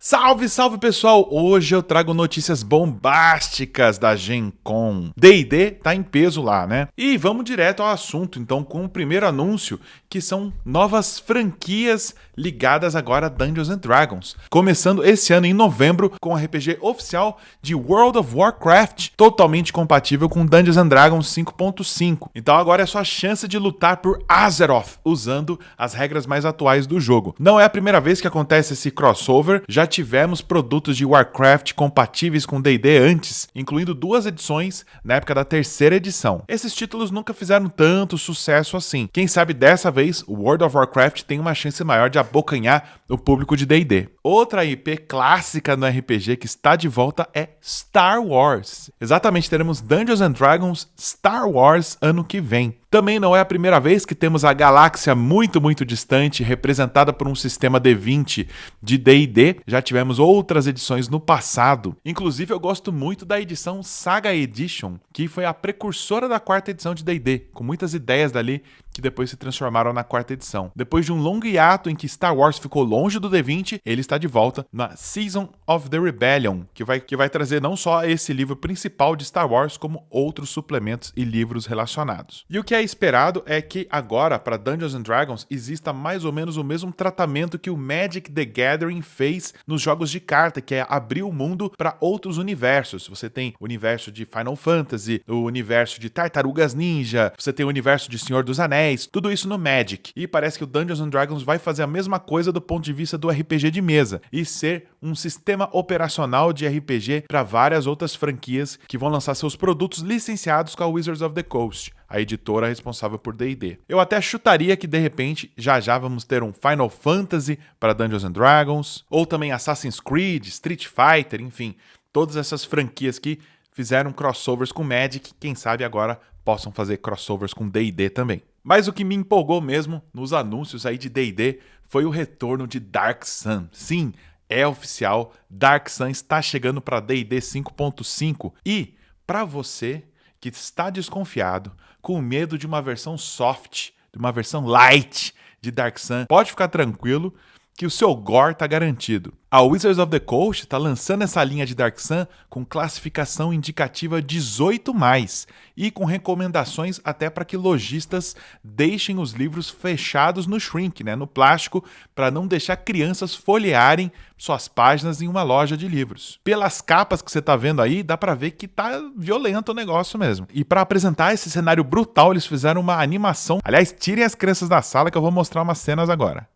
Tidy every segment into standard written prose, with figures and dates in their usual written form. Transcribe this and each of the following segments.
Salve, salve pessoal! Hoje eu trago notícias bombásticas da Gen Con. D&D tá em peso lá, né? E vamos direto ao assunto, então, com o primeiro anúncio, que são novas franquias ligadas agora a Dungeons and Dragons. Começando esse ano em novembro com o RPG oficial de World of Warcraft, totalmente compatível com Dungeons and Dragons 5.5. Então agora é sua chance de lutar por Azeroth, usando as regras mais atuais do jogo. Não é a primeira vez que acontece esse crossover, já tivemos produtos de Warcraft compatíveis com D&D antes, incluindo 2 edições na época da 3ª edição. Esses títulos nunca fizeram tanto sucesso assim. Quem sabe dessa vez o World of Warcraft tem uma chance maior de abocanhar o público de D&D. Outra IP clássica no RPG que está de volta é Star Wars. Exatamente, teremos Dungeons and Dragons Star Wars ano que vem. Também não é a primeira vez que temos a galáxia muito distante representada por um sistema D20 de D&D. Já tivemos outras edições no passado. Inclusive eu gosto muito da edição Saga Edition, que foi a precursora da 4ª edição de D&D, com muitas ideias dali que depois se transformaram na 4ª edição. Depois de um longo hiato em que Star Wars ficou longe do D20, ele está de volta na Season of the Rebellion, que vai trazer não só esse livro principal de Star Wars, como outros suplementos e livros relacionados. E o que é esperado é que agora, para Dungeons and Dragons, exista mais ou menos o mesmo tratamento que o Magic the Gathering fez nos jogos de carta, que é abrir o mundo para outros universos. Você tem o universo de Final Fantasy, o universo de Tartarugas Ninja, você tem o universo de Senhor dos Anéis, tudo isso no Magic. E parece que o Dungeons and Dragons vai fazer a mesma coisa do ponto de vista do RPG de mesa e ser um sistema operacional de RPG para várias outras franquias que vão lançar seus produtos licenciados com a Wizards of the Coast, a editora responsável por D&D. Eu até chutaria que de repente já vamos ter um Final Fantasy para Dungeons and Dragons, ou também Assassin's Creed, Street Fighter, enfim, todas essas franquias que fizeram crossovers com Magic, quem sabe agora possam fazer crossovers com D&D também. Mas o que me empolgou mesmo nos anúncios aí de D&D foi o retorno de Dark Sun. Sim, é oficial, Dark Sun está chegando para D&D 5.5 e para você que está desconfiado, com medo de uma versão soft, de uma versão light de Dark Sun, pode ficar tranquilo que o seu gore está garantido. A Wizards of the Coast está lançando essa linha de Dark Sun com classificação indicativa 18+, e com recomendações até para que lojistas deixem os livros fechados no shrink, no plástico, para não deixar crianças folhearem suas páginas em uma loja de livros. Pelas capas que você está vendo aí, dá para ver que tá violento o negócio mesmo. E para apresentar esse cenário brutal, eles fizeram uma animação. Aliás, tirem as crianças da sala que eu vou mostrar umas cenas agora.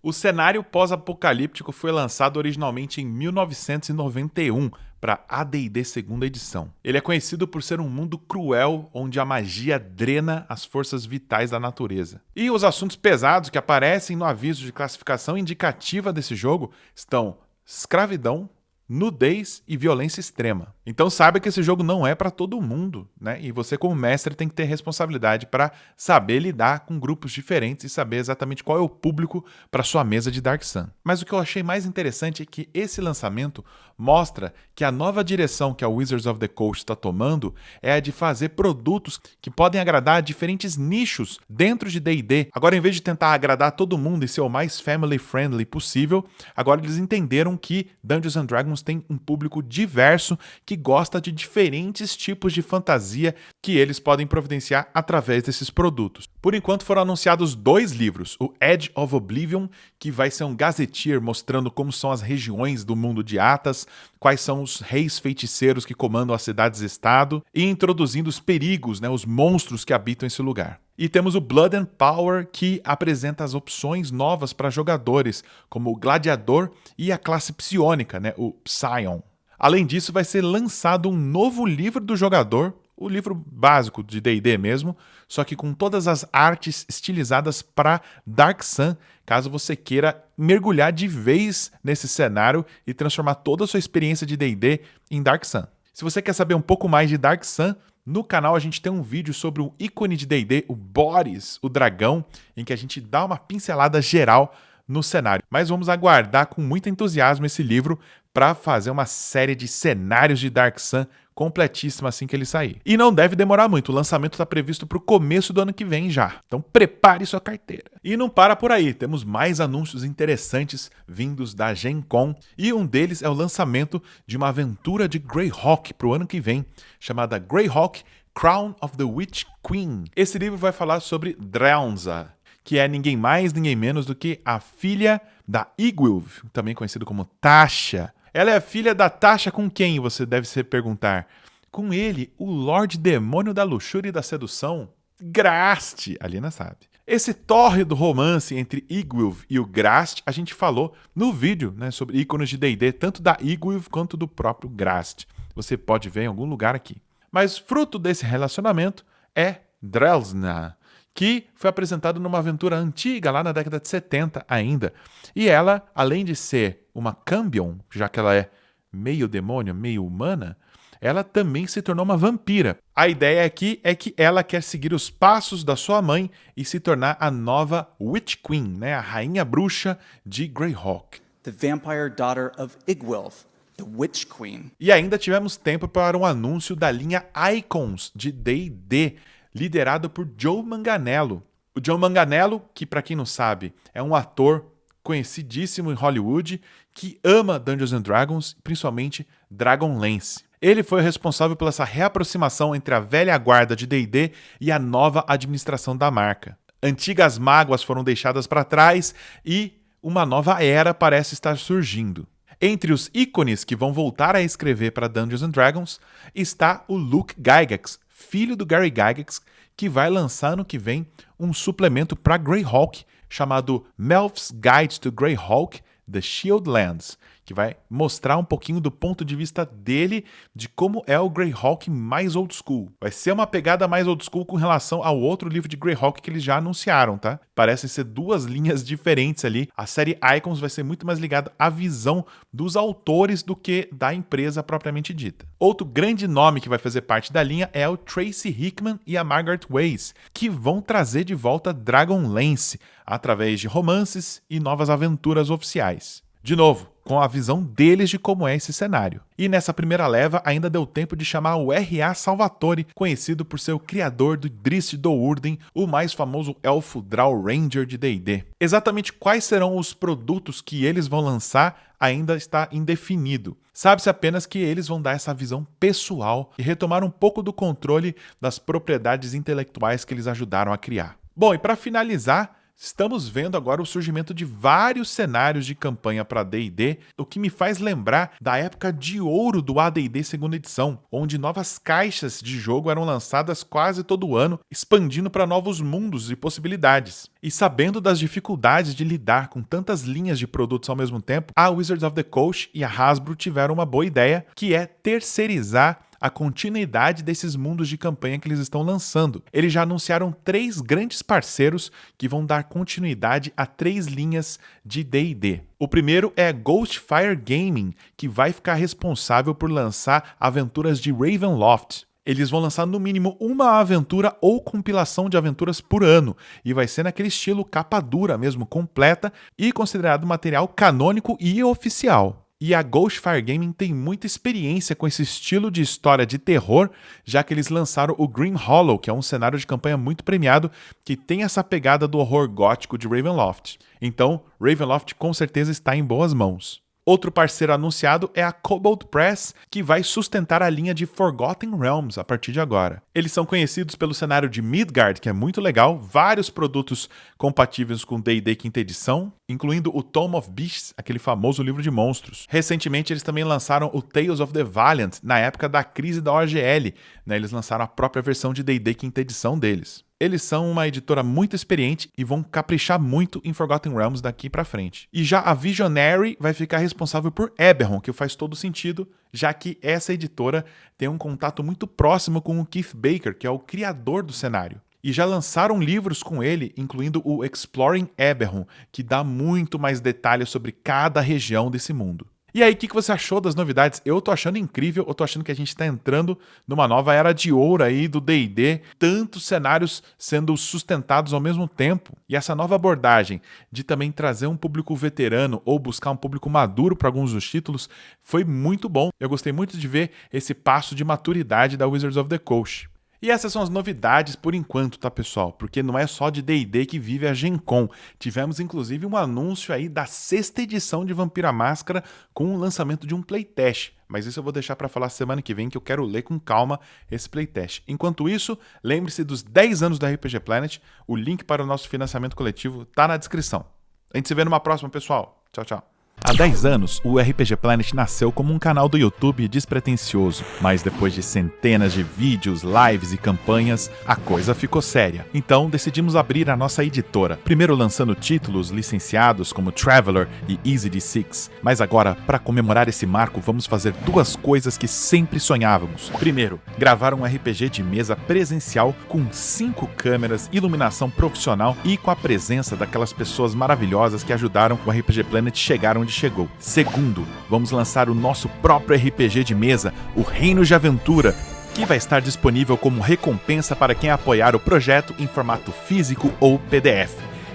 O cenário pós-apocalíptico foi lançado originalmente em 1991 para AD&D 2ª edição. Ele é conhecido por ser um mundo cruel onde a magia drena as forças vitais da natureza. E os assuntos pesados que aparecem no aviso de classificação indicativa desse jogo estão escravidão, nudez e violência extrema. Então saiba que esse jogo não é para todo mundo, E você como mestre tem que ter responsabilidade para saber lidar com grupos diferentes e saber exatamente qual é o público para sua mesa de Dark Sun. Mas o que eu achei mais interessante é que esse lançamento mostra que a nova direção que a Wizards of the Coast está tomando é a de fazer produtos que podem agradar a diferentes nichos dentro de D&D. Agora, em vez de tentar agradar todo mundo e ser o mais family friendly possível, agora eles entenderam que Dungeons and Dragons tem um público diverso que gosta de diferentes tipos de fantasia que eles podem providenciar através desses produtos. Por enquanto foram anunciados 2 livros, o Edge of Oblivion, que vai ser um gazetteer mostrando como são as regiões do mundo de Atas, quais são os reis feiticeiros que comandam as cidades-estado e introduzindo os perigos, os monstros que habitam esse lugar. E temos o Blood and Power, que apresenta as opções novas para jogadores, como o Gladiador e a classe psiônica, o Psion. Além disso, vai ser lançado um novo livro do jogador, o livro básico de D&D mesmo, só que com todas as artes estilizadas para Dark Sun, caso você queira mergulhar de vez nesse cenário e transformar toda a sua experiência de D&D em Dark Sun. Se você quer saber um pouco mais de Dark Sun, no canal a gente tem um vídeo sobre um ícone de D&D, o Boris, o dragão, em que a gente dá uma pincelada geral no cenário. Mas vamos aguardar com muito entusiasmo esse livro para fazer uma série de cenários de Dark Sun completíssima assim que ele sair. E não deve demorar muito, o lançamento está previsto para o começo do ano que vem já. Então prepare sua carteira. E não para por aí, temos mais anúncios interessantes vindos da Gen Con, e um deles é o lançamento de uma aventura de Greyhawk para o ano que vem, chamada Greyhawk Crown of the Witch Queen. Esse livro vai falar sobre Draunza, que é ninguém mais, ninguém menos do que a filha da Igwilf, também conhecido como Tasha. Ela é a filha da Tasha com quem, você deve se perguntar? Com ele, o Lorde Demônio da Luxúria e da Sedução, Grast, a Lina sabe. Esse tórrido romance entre Igwilf e o Grast, a gente falou no vídeo, né, sobre ícones de D&D, tanto da Igwilf quanto do próprio Grast. Você pode ver em algum lugar aqui. Mas fruto desse relacionamento é Drelsna, que foi apresentado numa aventura antiga, lá na década de 70 ainda. E ela, além de ser uma Cambion, já que ela é meio demônio, meio humana, ela também se tornou uma vampira. A ideia aqui é que ela quer seguir os passos da sua mãe e se tornar a nova Witch Queen, né? A rainha bruxa de Greyhawk. The vampire daughter of Igwilf, the Witch Queen. E ainda tivemos tempo para um anúncio da linha Icons de D&D, liderado por Joe Manganiello. O Joe Manganiello, que para quem não sabe, é um ator conhecidíssimo em Hollywood, que ama Dungeons and Dragons, principalmente Dragonlance. Ele foi o responsável pela essa reaproximação entre a velha guarda de D&D e a nova administração da marca. Antigas mágoas foram deixadas para trás e uma nova era parece estar surgindo. Entre os ícones que vão voltar a escrever para Dungeons and Dragons está o Luke Gygax, filho do Gary Gygax, que vai lançar ano que vem um suplemento para Greyhawk chamado Melf's Guide to Greyhawk, The Shieldlands, que vai mostrar um pouquinho do ponto de vista dele de como é o Greyhawk mais old school. Vai ser uma pegada mais old school com relação ao outro livro de Greyhawk que eles já anunciaram, tá? Parecem ser duas linhas diferentes ali. A série Icons vai ser muito mais ligada à visão dos autores do que da empresa propriamente dita. Outro grande nome que vai fazer parte da linha é o Tracy Hickman e a Margaret Weis, que vão trazer de volta Dragonlance através de romances e novas aventuras oficiais. De novo, com a visão deles de como é esse cenário. E nessa primeira leva ainda deu tempo de chamar o R.A. Salvatore, conhecido por ser o criador do Drizzt Do'Urden, o mais famoso elfo Drow Ranger de D&D. Exatamente quais serão os produtos que eles vão lançar ainda está indefinido. Sabe-se apenas que eles vão dar essa visão pessoal e retomar um pouco do controle das propriedades intelectuais que eles ajudaram a criar. Bom, e para finalizar, estamos vendo agora o surgimento de vários cenários de campanha para D&D, o que me faz lembrar da época de ouro do AD&D segunda edição, onde novas caixas de jogo eram lançadas quase todo ano, expandindo para novos mundos e possibilidades. E sabendo das dificuldades de lidar com tantas linhas de produtos ao mesmo tempo, a Wizards of the Coast e a Hasbro tiveram uma boa ideia, que é terceirizar a continuidade desses mundos de campanha que eles estão lançando. Eles já anunciaram 3 grandes parceiros que vão dar continuidade a 3 linhas de D&D. O primeiro é a Ghostfire Gaming, que vai ficar responsável por lançar aventuras de Ravenloft. Eles vão lançar no mínimo uma aventura ou compilação de aventuras por ano, e vai ser naquele estilo capa dura mesmo, completa, e considerado material canônico e oficial. E a Ghostfire Gaming tem muita experiência com esse estilo de história de terror, já que eles lançaram o Grim Hollow, que é um cenário de campanha muito premiado, que tem essa pegada do horror gótico de Ravenloft. Então, Ravenloft com certeza está em boas mãos. Outro parceiro anunciado é a Kobold Press, que vai sustentar a linha de Forgotten Realms a partir de agora. Eles são conhecidos pelo cenário de Midgard, que é muito legal, vários produtos compatíveis com D&D quinta edição, incluindo o Tome of Beasts, aquele famoso livro de monstros. Recentemente eles também lançaram o Tales of the Valiant, na época da crise da OGL, né? Eles lançaram a própria versão de D&D quinta edição deles. Eles são uma editora muito experiente e vão caprichar muito em Forgotten Realms daqui pra frente. E já a Visionary vai ficar responsável por Eberron, que faz todo sentido, já que essa editora tem um contato muito próximo com o Keith Baker, que é o criador do cenário. E já lançaram livros com ele, incluindo o Exploring Eberron, que dá muito mais detalhes sobre cada região desse mundo. E aí, o que você achou das novidades? Eu tô achando incrível, eu tô achando que a gente tá entrando numa nova era de ouro aí do D&D, tantos cenários sendo sustentados ao mesmo tempo. E essa nova abordagem de também trazer um público veterano ou buscar um público maduro para alguns dos títulos foi muito bom. Eu gostei muito de ver esse passo de maturidade da Wizards of the Coast. E essas são as novidades por enquanto, tá, pessoal? Porque não é só de D&D que vive a Gen Con. Tivemos, inclusive, um anúncio aí da 6ª edição de Vampira Máscara com o lançamento de um playtest. Mas isso eu vou deixar para falar semana que vem, que eu quero ler com calma esse playtest. Enquanto isso, lembre-se dos 10 anos da RPG Planet. O link para o nosso financiamento coletivo tá na descrição. A gente se vê numa próxima, pessoal. Tchau, tchau. Há 10 anos, o RPG Planet nasceu como um canal do YouTube despretensioso, mas depois de centenas de vídeos, lives e campanhas, a coisa ficou séria. Então decidimos abrir a nossa editora, primeiro lançando títulos licenciados como Traveler e Easy D6, mas agora, para comemorar esse marco, vamos fazer duas coisas que sempre sonhávamos. Primeiro, gravar um RPG de mesa presencial com 5 câmeras, iluminação profissional e com a presença daquelas pessoas maravilhosas que ajudaram o RPG Planet chegar onde chegou. Segundo, vamos lançar o nosso próprio RPG de mesa, o Reino de Aventura, que vai estar disponível como recompensa para quem apoiar o projeto em formato físico ou PDF.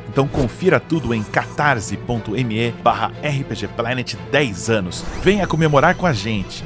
Então confira tudo em catarse.me/RPGplanet 10 anos. Venha comemorar com a gente!